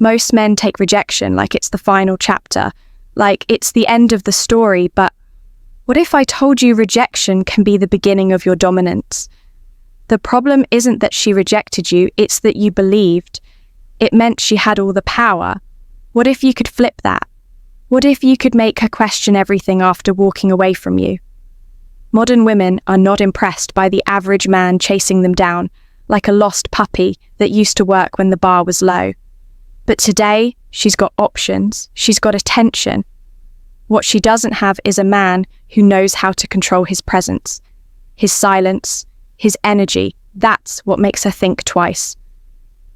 Most men take rejection like it's the final chapter, like it's the end of the story, but what if I told you rejection can be the beginning of your dominance? The problem isn't that she rejected you, it's that you believed. It meant she had all the power. What if you could flip that? What if you could make her question everything after walking away from you? Modern women are not impressed by the average man chasing them down, like a lost puppy that used to work when the bar was low. But today, she's got options, she's got attention. What she doesn't have is a man who knows how to control his presence, his silence, his energy. That's what makes her think twice.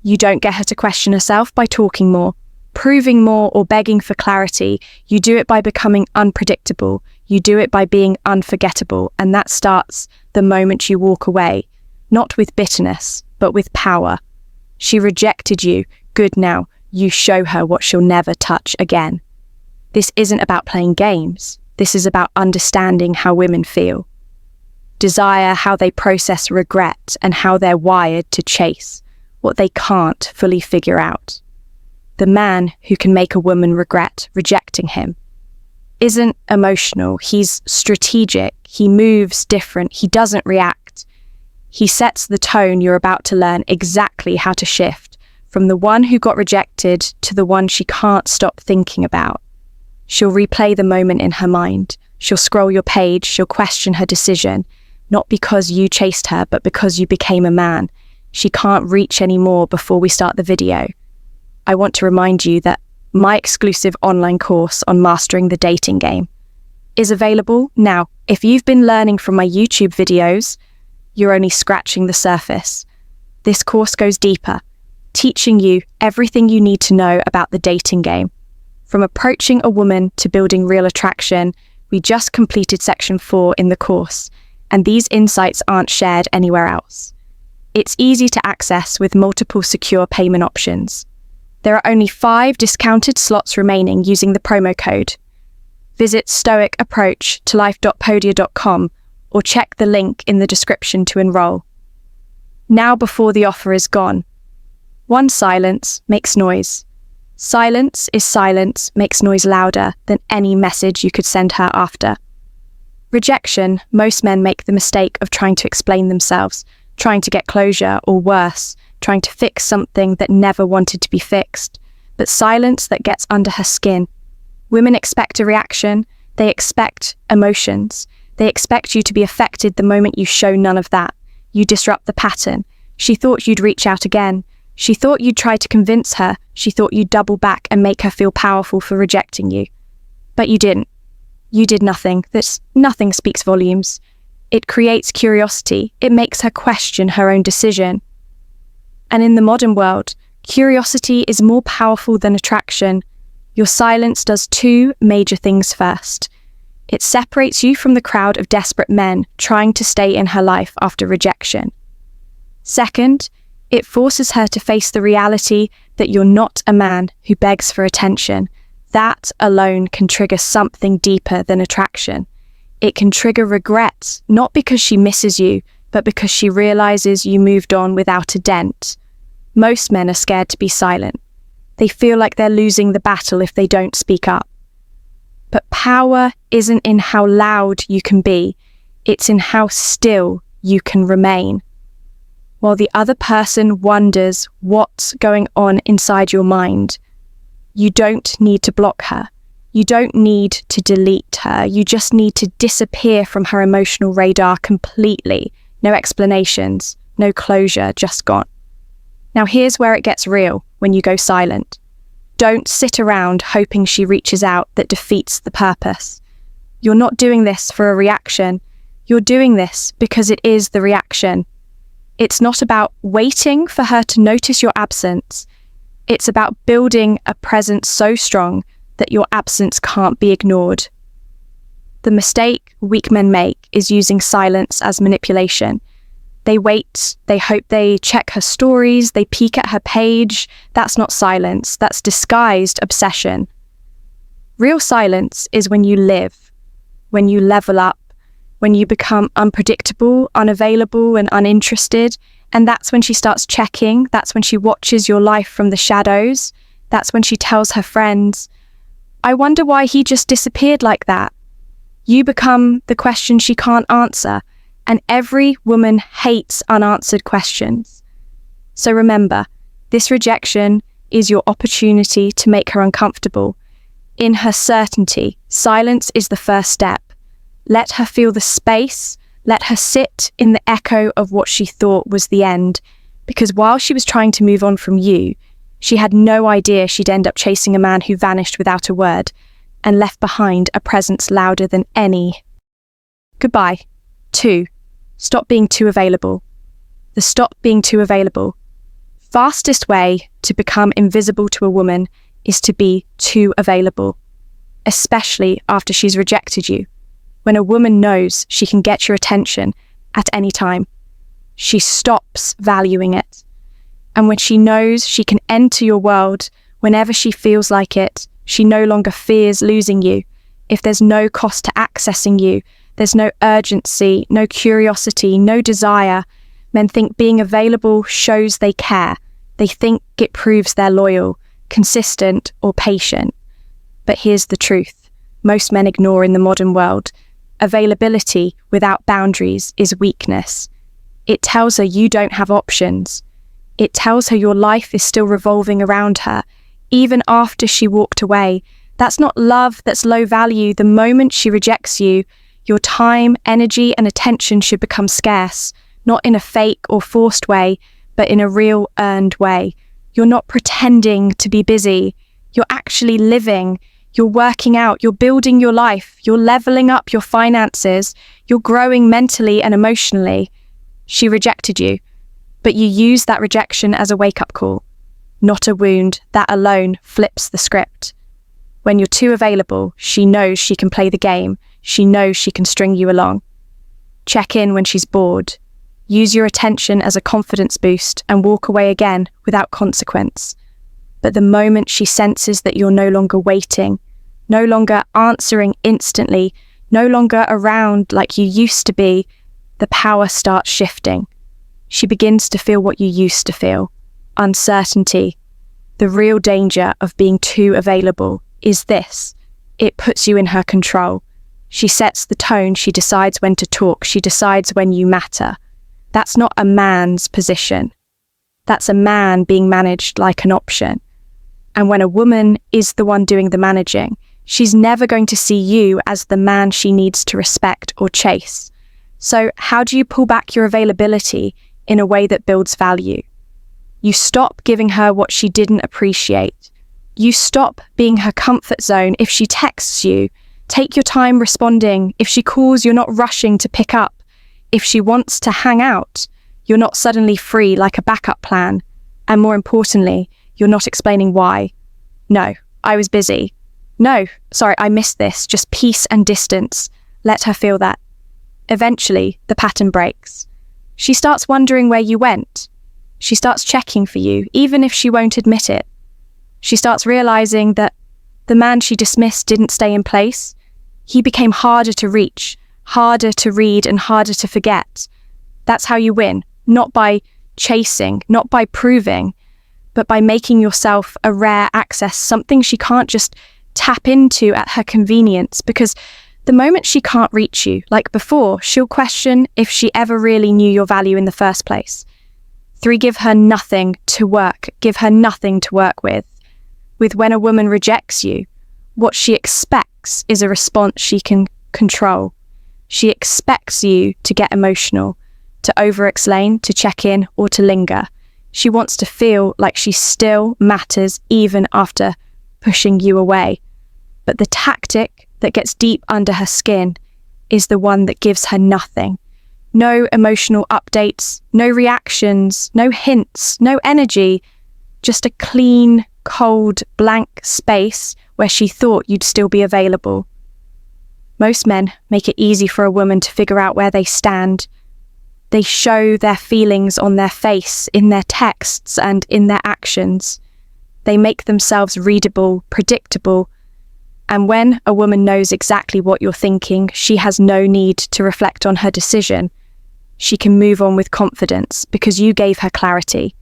You don't get her to question herself by talking more, proving more, or begging for clarity. You do it by becoming unpredictable. You do it by being unforgettable, and that starts the moment you walk away, not with bitterness, but with power. She rejected you. Good, now you show her what she'll never touch again. This isn't about playing games. This is about understanding how women feel. Desire, how they process regret, and how they're wired to chase what they can't fully figure out. The man who can make a woman regret rejecting him isn't emotional, he's strategic, he moves different, he doesn't react. He sets the tone. You're about to learn exactly how to shift from the one who got rejected to the one she can't stop thinking about. She'll replay the moment in her mind. She'll scroll your page, she'll question her decision, not because you chased her, but because you became a man. She can't reach anymore before we start the video. I want to remind you that my exclusive online course on mastering the dating game is available now. If you've been learning from my YouTube videos, you're only scratching the surface. This course goes deeper, teaching you everything you need to know about the dating game. From approaching a woman to building real attraction, we just completed section 4 in the course, and these insights aren't shared anywhere else. It's easy to access with multiple secure payment options. There are only 5 discounted slots remaining using the promo code. Visit stoicapproachtolife.podia.com or check the link in the description to enroll. Now before the offer is gone. One silence makes noise. Silence makes noise louder than any message you could send her after. Rejection, most men make the mistake of trying to explain themselves, trying to get closure, or worse, trying to fix something that never wanted to be fixed. But silence that gets under her skin. Women expect a reaction, they expect emotions, they expect you to be affected the moment you show none of that. You disrupt the pattern. She thought you'd reach out again. She thought you'd try to convince her. She thought you'd double back and make her feel powerful for rejecting you. But you didn't. You did nothing. Nothing speaks volumes. It creates curiosity. It makes her question her own decision. And in the modern world, curiosity is more powerful than attraction. Your silence does 2 major things first. It separates you from the crowd of desperate men trying to stay in her life after rejection. Second, it forces her to face the reality that you're not a man who begs for attention. That alone can trigger something deeper than attraction. It can trigger regret, not because she misses you, but because she realizes you moved on without a dent. Most men are scared to be silent. They feel like they're losing the battle if they don't speak up. But power isn't in how loud you can be, it's in how still you can remain. While the other person wonders what's going on inside your mind, you don't need to block her. You don't need to delete her. You just need to disappear from her emotional radar completely. No explanations, no closure, just gone. Now here's where it gets real when you go silent. Don't sit around hoping she reaches out. That defeats the purpose. You're not doing this for a reaction. You're doing this because it is the reaction. It's not about waiting for her to notice your absence. It's about building a presence so strong that your absence can't be ignored. The mistake weak men make is using silence as manipulation. They wait, they hope they check her stories, they peek at her page. That's not silence, that's disguised obsession. Real silence is when you live, when you level up, when you become unpredictable, unavailable, and uninterested. And that's when she starts checking, that's when she watches your life from the shadows. That's when she tells her friends, "I wonder why he just disappeared like that." You become the question she can't answer, and every woman hates unanswered questions. So remember, this rejection is your opportunity to make her uncomfortable. In her certainty, silence is the first step. Let her feel the space, let her sit in the echo of what she thought was the end, because while she was trying to move on from you, she had no idea she'd end up chasing a man who vanished without a word and left behind a presence louder than any. Goodbye. 2. Stop being too available. The stop being too available. Fastest way to become invisible to a woman is to be too available, especially after she's rejected you. When a woman knows she can get your attention at any time, she stops valuing it. And when she knows she can enter your world whenever she feels like it, she no longer fears losing you. If there's no cost to accessing you, there's no urgency, no curiosity, no desire. Men think being available shows they care. They think it proves they're loyal, consistent, or patient. But here's the truth most men ignore in the modern world. Availability without boundaries is weakness. It tells her you don't have options. It tells her your life is still revolving around her, even after she walked away. That's not love, that's low value. The moment she rejects you, your time, energy, and attention should become scarce, not in a fake or forced way, but in a real earned way. You're not pretending to be busy. You're actually living. You're working out. You're building your life. You're leveling up your finances. You're growing mentally and emotionally. She rejected you, but you use that rejection as a wake-up call, not a wound. That alone flips the script. When you're too available, she knows she can play the game. She knows she can string you along. Check in when she's bored. Use your attention as a confidence boost and walk away again without consequence. But the moment she senses that you're no longer waiting, no longer answering instantly, no longer around like you used to be, the power starts shifting. She begins to feel what you used to feel: uncertainty. The real danger of being too available is this: it puts you in her control. She sets the tone, she decides when to talk, she decides when you matter. That's not a man's position. That's a man being managed like an option. And when a woman is the one doing the managing, she's never going to see you as the man she needs to respect or chase. So how do you pull back your availability in a way that builds value? You stop giving her what she didn't appreciate. You stop being her comfort zone. If she texts you, take your time responding. If she calls, you're not rushing to pick up. If she wants to hang out, you're not suddenly free like a backup plan. And more importantly, you're not explaining why. No, I was busy. No, sorry, I missed this. Just peace and distance. Let her feel that. Eventually, the pattern breaks. She starts wondering where you went. She starts checking for you, even if she won't admit it. She starts realizing that the man she dismissed didn't stay in place. He became harder to reach, harder to read, and harder to forget. That's how you win, not by chasing, not by proving, but by making yourself a rare access, something she can't just tap into at her convenience, because the moment she can't reach you, like before, she'll question if she ever really knew your value in the first place. 3, give her nothing to work. Give her nothing to work with. With when a woman rejects you, what she expects is a response she can control. She expects you to get emotional, to over-explain, to check in, or to linger. She wants to feel like she still matters even after pushing you away. But the tactic that gets deep under her skin is the one that gives her nothing. No emotional updates, no reactions, no hints, no energy, just a clean, cold, blank space where she thought you'd still be available. Most men make it easy for a woman to figure out where they stand. They show their feelings on their face, in their texts, and in their actions. They make themselves readable, predictable. And when a woman knows exactly what you're thinking, she has no need to reflect on her decision. She can move on with confidence because you gave her clarity.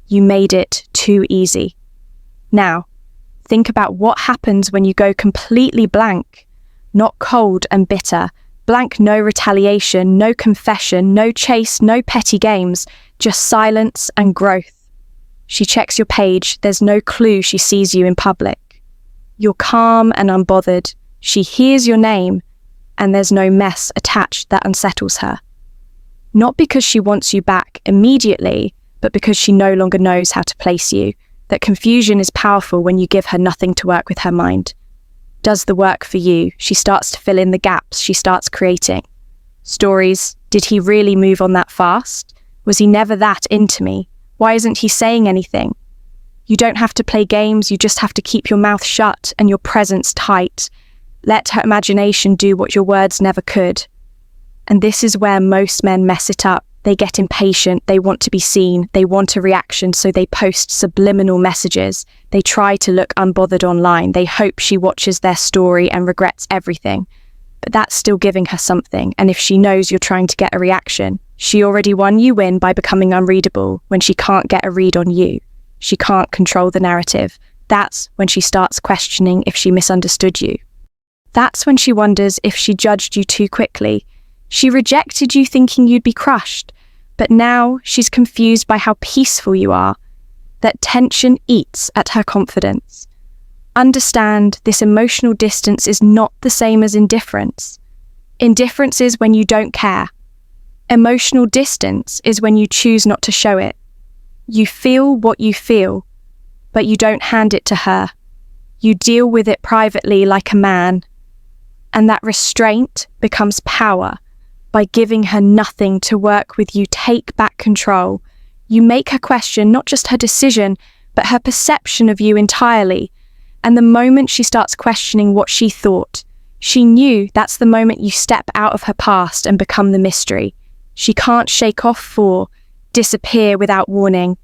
You made it too easy. Now, think about what happens when you go completely blank. Not cold and bitter. Blank, no retaliation, no confession, no chase, no petty games, just silence and growth. She checks your page. There's no clue she sees you in public. You're calm and unbothered. She hears your name, and there's no mess attached that unsettles her. Not because she wants you back immediately, but because she no longer knows how to place you. That confusion is powerful when you give her nothing to work with her mind. Does the work for you. She starts to fill in the gaps. She starts creating. Stories. Did he really move on that fast? Was he never that into me? Why isn't he saying anything? You don't have to play games. You just have to keep your mouth shut and your presence tight. Let her imagination do what your words never could. And this is where most men mess it up. They get impatient, they want to be seen, they want a reaction, so they post subliminal messages. They try to look unbothered online. They hope she watches their story and regrets everything. But that's still giving her something, and if she knows you're trying to get a reaction, she already won you in by becoming unreadable when she can't get a read on you. She can't control the narrative. That's when she starts questioning if she misunderstood you. That's when she wonders if she judged you too quickly. She rejected you thinking you'd be crushed, but now she's confused by how peaceful you are. That tension eats at her confidence. Understand, this emotional distance is not the same as indifference. Indifference is when you don't care. Emotional distance is when you choose not to show it. You feel what you feel, but you don't hand it to her. You deal with it privately like a man. And that restraint becomes power. By giving her nothing to work with, you take back control. You make her question not just her decision, but her perception of you entirely. And the moment she starts questioning what she thought, she knew that's the moment you step out of her past and become the mystery. She can't shake off 4, disappear without warning.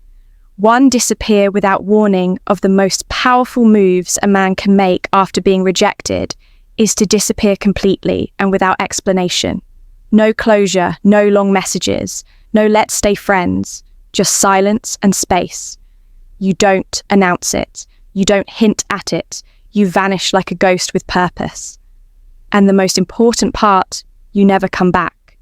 1 disappear without warning of the most powerful moves a man can make after being rejected is to disappear completely and without explanation. No closure, no long messages, no let's stay friends, just silence and space. You don't announce it. You don't hint at it. You vanish like a ghost with purpose. And the most important part, you never come back.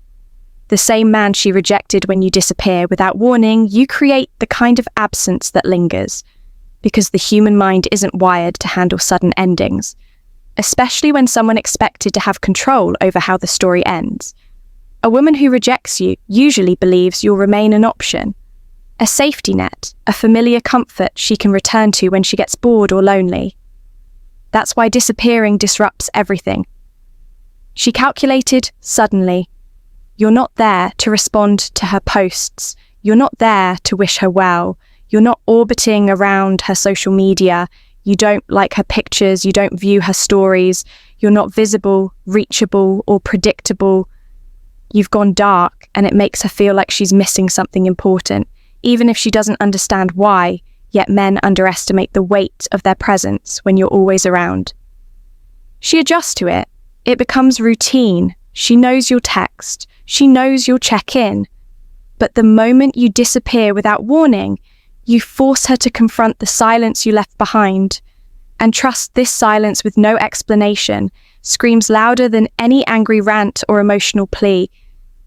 The same man she rejected when you disappear without warning, you create the kind of absence that lingers, because the human mind isn't wired to handle sudden endings, especially when someone expected to have control over how the story ends. A woman who rejects you usually believes you'll remain an option, a safety net, a familiar comfort she can return to when she gets bored or lonely. That's why disappearing disrupts everything. She calculated suddenly. You're not there to respond to her posts. You're not there to wish her well. You're not orbiting around her social media. You don't like her pictures. You don't view her stories. You're not visible, reachable, or predictable. You've gone dark, and it makes her feel like she's missing something important, even if she doesn't understand why, yet men underestimate the weight of their presence when you're always around. She adjusts to it. It becomes routine. She knows you'll text. She knows you'll check in. But the moment you disappear without warning, you force her to confront the silence you left behind. And trust this silence with no explanation screams louder than any angry rant or emotional plea.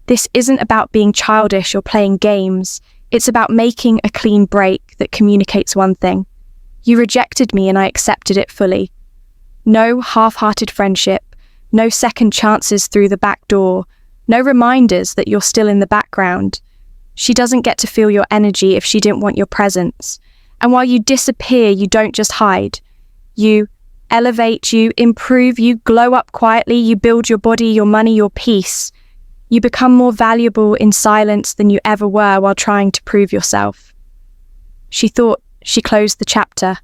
This isn't about being childish or playing games. It's about making a clean break that communicates one thing. You rejected me and I accepted it fully. No half-hearted friendship, no second chances through the back door, no reminders that you're still in the background. She doesn't get to feel your energy if she didn't want your presence. And while you disappear, you don't just hide. You elevate, you improve, you glow up quietly, you build your body, your money, your peace. You become more valuable in silence than you ever were while trying to prove yourself. She thought she closed the chapter,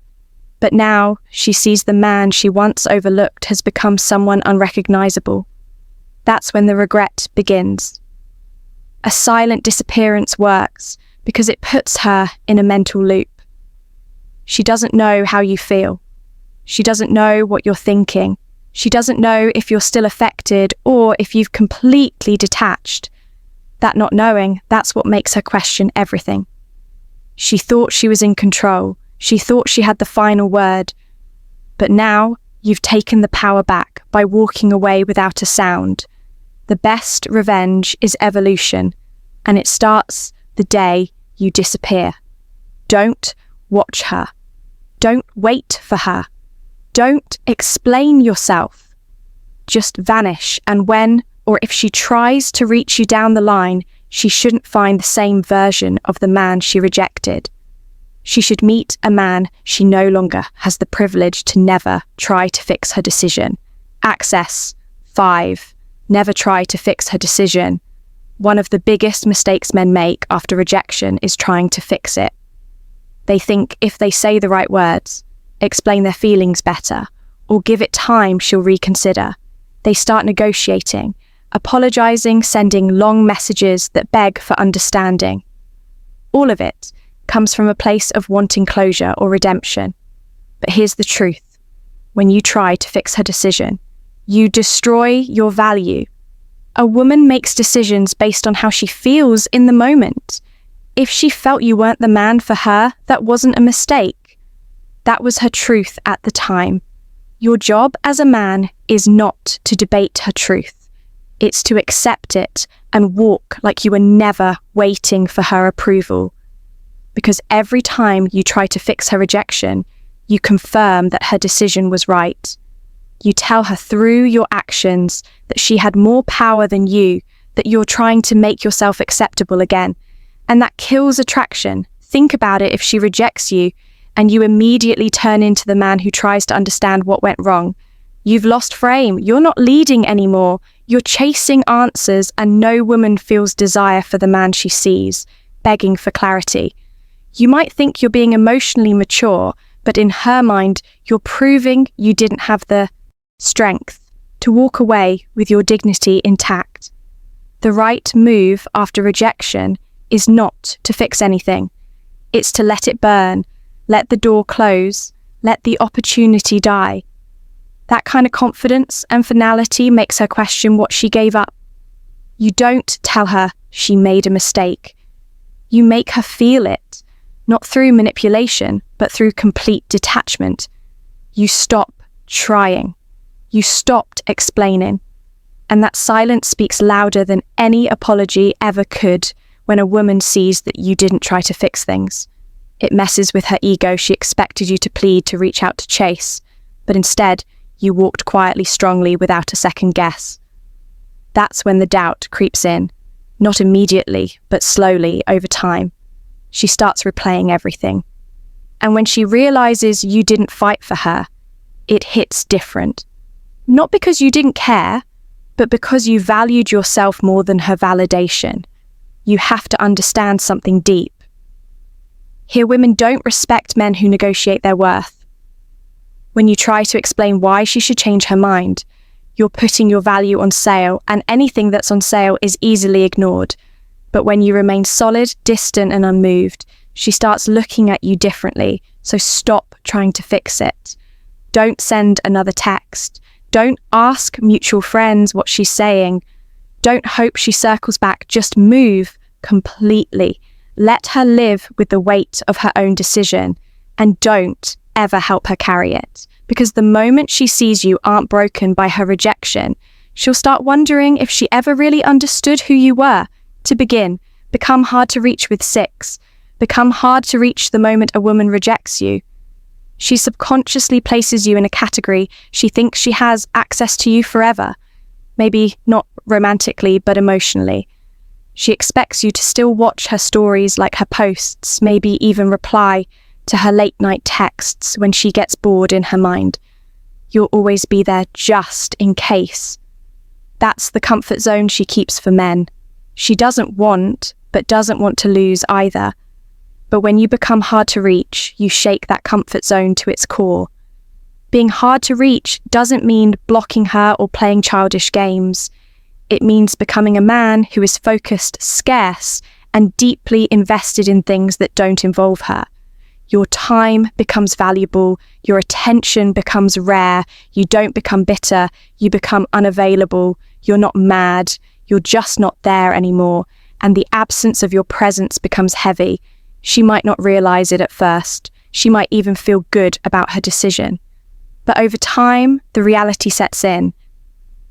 but now she sees the man she once overlooked has become someone unrecognizable. That's when the regret begins. A silent disappearance works because it puts her in a mental loop. She doesn't know how you feel. She doesn't know what you're thinking. She doesn't know if you're still affected or if you've completely detached. That not knowing, that's what makes her question everything. She thought she was in control. She thought she had the final word. But now you've taken the power back by walking away without a sound. The best revenge is evolution, and it starts the day you disappear. Don't watch her. Don't wait for her. Don't explain yourself. Just vanish, and when or if she tries to reach you down the line, she shouldn't find the same version of the man she rejected. She should meet a man she no longer has the privilege to never try to fix her decision. Access 5. Never try to fix her decision. One of the biggest mistakes men make after rejection is trying to fix it. They think if they say the right words, explain their feelings better, or give it time, she'll reconsider. They start negotiating, apologizing, sending long messages that beg for understanding. All of it comes from a place of wanting closure or redemption. But here's the truth. When you try to fix her decision, you destroy your value. A woman makes decisions based on how she feels in the moment. If she felt you weren't the man for her, that wasn't a mistake. That was her truth at the time. Your job as a man is not to debate her truth. It's to accept it and walk like you were never waiting for her approval. Because every time you try to fix her rejection, you confirm that her decision was right. You tell her through your actions that she had more power than you, that you're trying to make yourself acceptable again. And that kills attraction. Think about it if she rejects you and you immediately turn into the man who tries to understand what went wrong. You've lost frame. You're not leading anymore. You're chasing answers, and no woman feels desire for the man she sees, begging for clarity. You might think you're being emotionally mature, but in her mind, you're proving you didn't have the strength to walk away with your dignity intact. The right move after rejection is not to fix anything. It's to let it burn, let the door close, let the opportunity die. That kind of confidence and finality makes her question what she gave up. You don't tell her she made a mistake. You make her feel it, not through manipulation, but through complete detachment. You stop trying. You stopped explaining. And that silence speaks louder than any apology ever could when a woman sees that you didn't try to fix things. It messes with her ego. She expected you to plead, to reach out, to chase. But instead, you walked quietly, strongly, without a second guess. That's when the doubt creeps in. Not immediately, but slowly, over time. She starts replaying everything. And when she realizes you didn't fight for her, it hits different. Not because you didn't care, but because you valued yourself more than her validation. You have to understand something deep. Here, women don't respect men who negotiate their worth. When you try to explain why she should change her mind, you're putting your value on sale, and anything that's on sale is easily ignored. But when you remain solid, distant, and unmoved, she starts looking at you differently, so stop trying to fix it. Don't send another text. Don't ask mutual friends what she's saying. Don't hope she circles back. Just move completely. Let her live with the weight of her own decision, and don't ever help her carry it. Because the moment she sees you aren't broken by her rejection, she'll start wondering if she ever really understood who you were. To begin, become hard to reach with 6. Become hard to reach the moment a woman rejects you. She subconsciously places you in a category. She thinks she has access to you forever. Maybe not romantically, but emotionally. She expects you to still watch her stories, like her posts, maybe even reply to her late-night texts when she gets bored in her mind. You'll always be there just in case. That's the comfort zone she keeps for men. She doesn't want, but doesn't want to lose either. But when you become hard to reach, you shake that comfort zone to its core. Being hard to reach doesn't mean blocking her or playing childish games. It means becoming a man who is focused, scarce, and deeply invested in things that don't involve her. Your time becomes valuable, your attention becomes rare, you don't become bitter, you become unavailable, you're not mad, you're just not there anymore, and the absence of your presence becomes heavy. She might not realize it at first. She might even feel good about her decision. But over time, the reality sets in.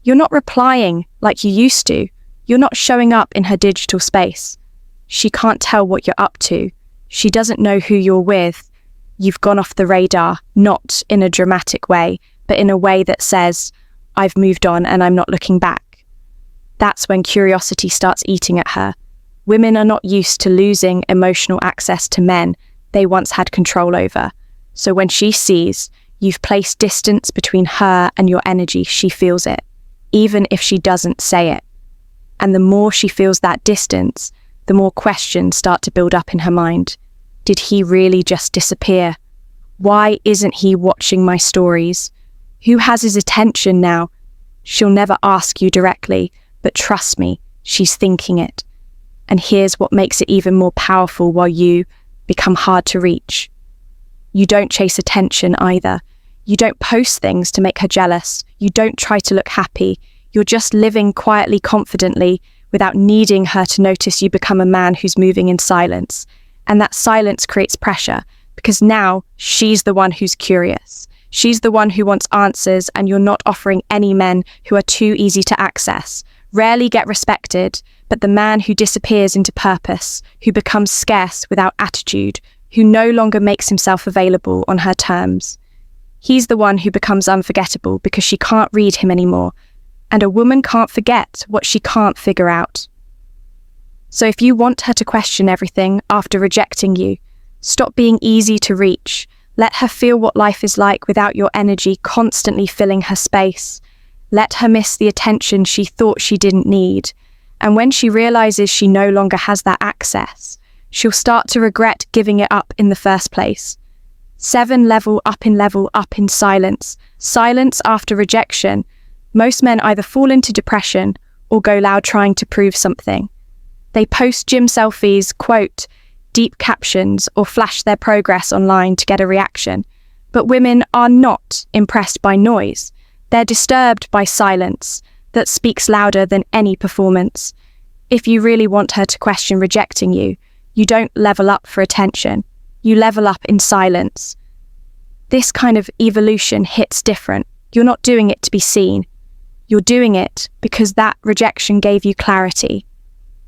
You're not replying like you used to. You're not showing up in her digital space. She can't tell what you're up to. She doesn't know who you're with. You've gone off the radar, not in a dramatic way, but in a way that says, I've moved on and I'm not looking back. That's when curiosity starts eating at her. Women are not used to losing emotional access to men they once had control over. So when she sees you've placed distance between her and your energy, she feels it, even if she doesn't say it. And the more she feels that distance, the more questions start to build up in her mind. Did he really just disappear? Why isn't he watching my stories? Who has his attention now? She'll never ask you directly, but trust me, she's thinking it. And here's what makes it even more powerful while you become hard to reach. You don't chase attention either. You don't post things to make her jealous. You don't try to look happy. You're just living quietly, confidently, without needing her to notice you become a man who's moving in silence. And that silence creates pressure, because now she's the one who's curious. She's the one who wants answers, and you're not offering any men who are too easy to access, rarely get respected, but the man who disappears into purpose, who becomes scarce without attitude, who no longer makes himself available on her terms. He's the one who becomes unforgettable because she can't read him anymore, and a woman can't forget what she can't figure out. So if you want her to question everything after rejecting you, stop being easy to reach. Let her feel what life is like without your energy constantly filling her space. Let her miss the attention she thought she didn't need. And when she realizes she no longer has that access, she'll start to regret giving it up in the first place. 7 level up in silence. Silence after rejection. Most men either fall into depression or go loud trying to prove something. They post gym selfies, quote, deep captions, or flash their progress online to get a reaction. But women are not impressed by noise. They're disturbed by silence that speaks louder than any performance. If you really want her to question rejecting you, you don't level up for attention. You level up in silence. This kind of evolution hits different. You're not doing it to be seen. You're doing it because that rejection gave you clarity.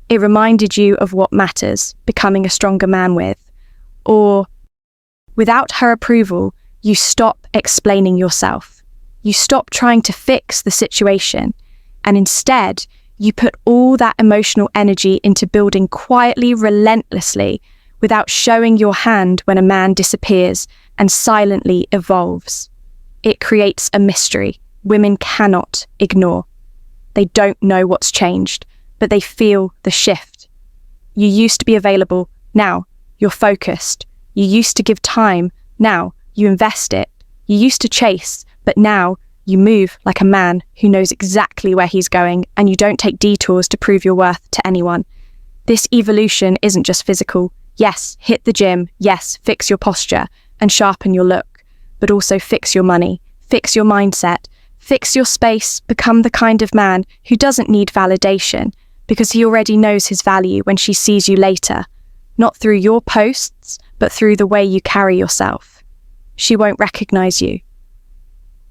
It reminded you of what matters, becoming a stronger man with. Or, without her approval, you stop explaining yourself. You stop trying to fix the situation, and instead, you put all that emotional energy into building quietly, relentlessly, without showing your hand when a man disappears and silently evolves. It creates a mystery women cannot ignore. They don't know what's changed, but they feel the shift. You used to be available, now you're focused. You used to give time, now you invest it. You used to chase, but now you move like a man who knows exactly where he's going, and you don't take detours to prove your worth to anyone. This evolution isn't just physical. Yes, hit the gym. Yes, fix your posture and sharpen your look, but also fix your money, fix your mindset, fix your space, become the kind of man who doesn't need validation, because he already knows his value when she sees you later, not through your posts, but through the way you carry yourself. She won't recognize you.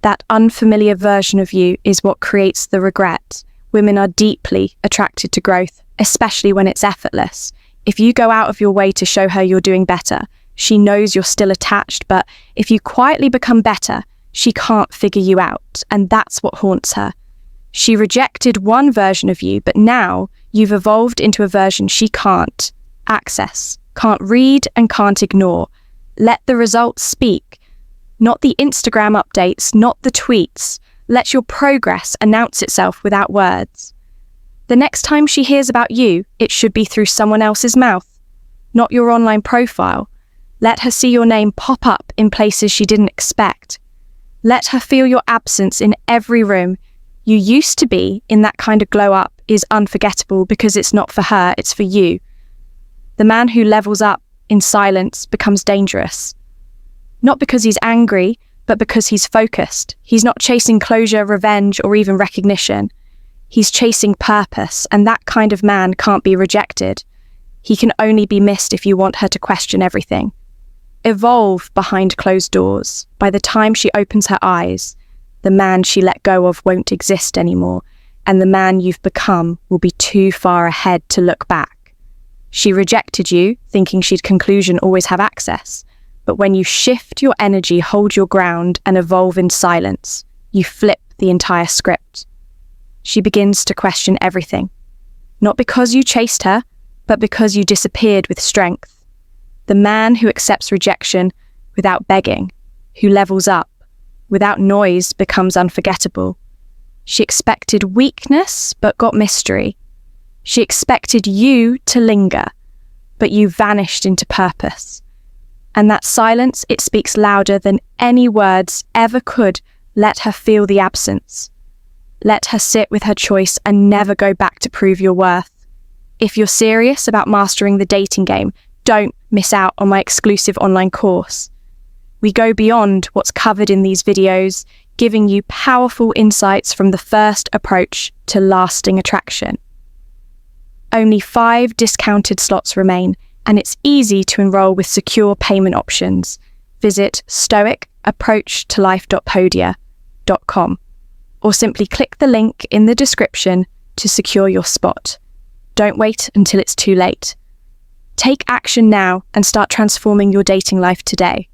That unfamiliar version of you is what creates the regret. Women are deeply attracted to growth, especially when it's effortless. If you go out of your way to show her you're doing better, she knows you're still attached, but if you quietly become better, she can't figure you out, and that's what haunts her. She rejected one version of you, but now you've evolved into a version she can't access, can't read, and can't ignore. Let the results speak. Not the Instagram updates, not the tweets. Let your progress announce itself without words. The next time she hears about you, it should be through someone else's mouth, not your online profile. Let her see your name pop up in places she didn't expect. Let her feel your absence in every room. You used to be in that kind of glow up is unforgettable because it's not for her, it's for you. The man who levels up in silence becomes dangerous. Not because he's angry, but because he's focused. He's not chasing closure, revenge, or even recognition. He's chasing purpose, and that kind of man can't be rejected. He can only be missed if you want her to question everything. evolve behind closed doors. By the time she opens her eyes, the man she let go of won't exist anymore, and the man you've become will be too far ahead to look back. She rejected you, thinking she'd conclusion always have access. But when you shift your energy, hold your ground, and evolve in silence, you flip the entire script. She begins to question everything. Not because you chased her, but because you disappeared with strength. The man who accepts rejection without begging, who levels up without noise, becomes unforgettable. She expected weakness, but got mystery. She expected you to linger, but you vanished into purpose. And that silence, it speaks louder than any words ever could. Let her feel the absence. Let her sit with her choice and never go back to prove your worth. If you're serious about mastering the dating game, don't miss out on my exclusive online course. We go beyond what's covered in these videos, giving you powerful insights from the first approach to lasting attraction. Only 5 discounted slots remain, and it's easy to enroll with secure payment options. Visit stoicapproachtolife.podia.com or simply click the link in the description to secure your spot. Don't wait until it's too late. Take action now and start transforming your dating life today.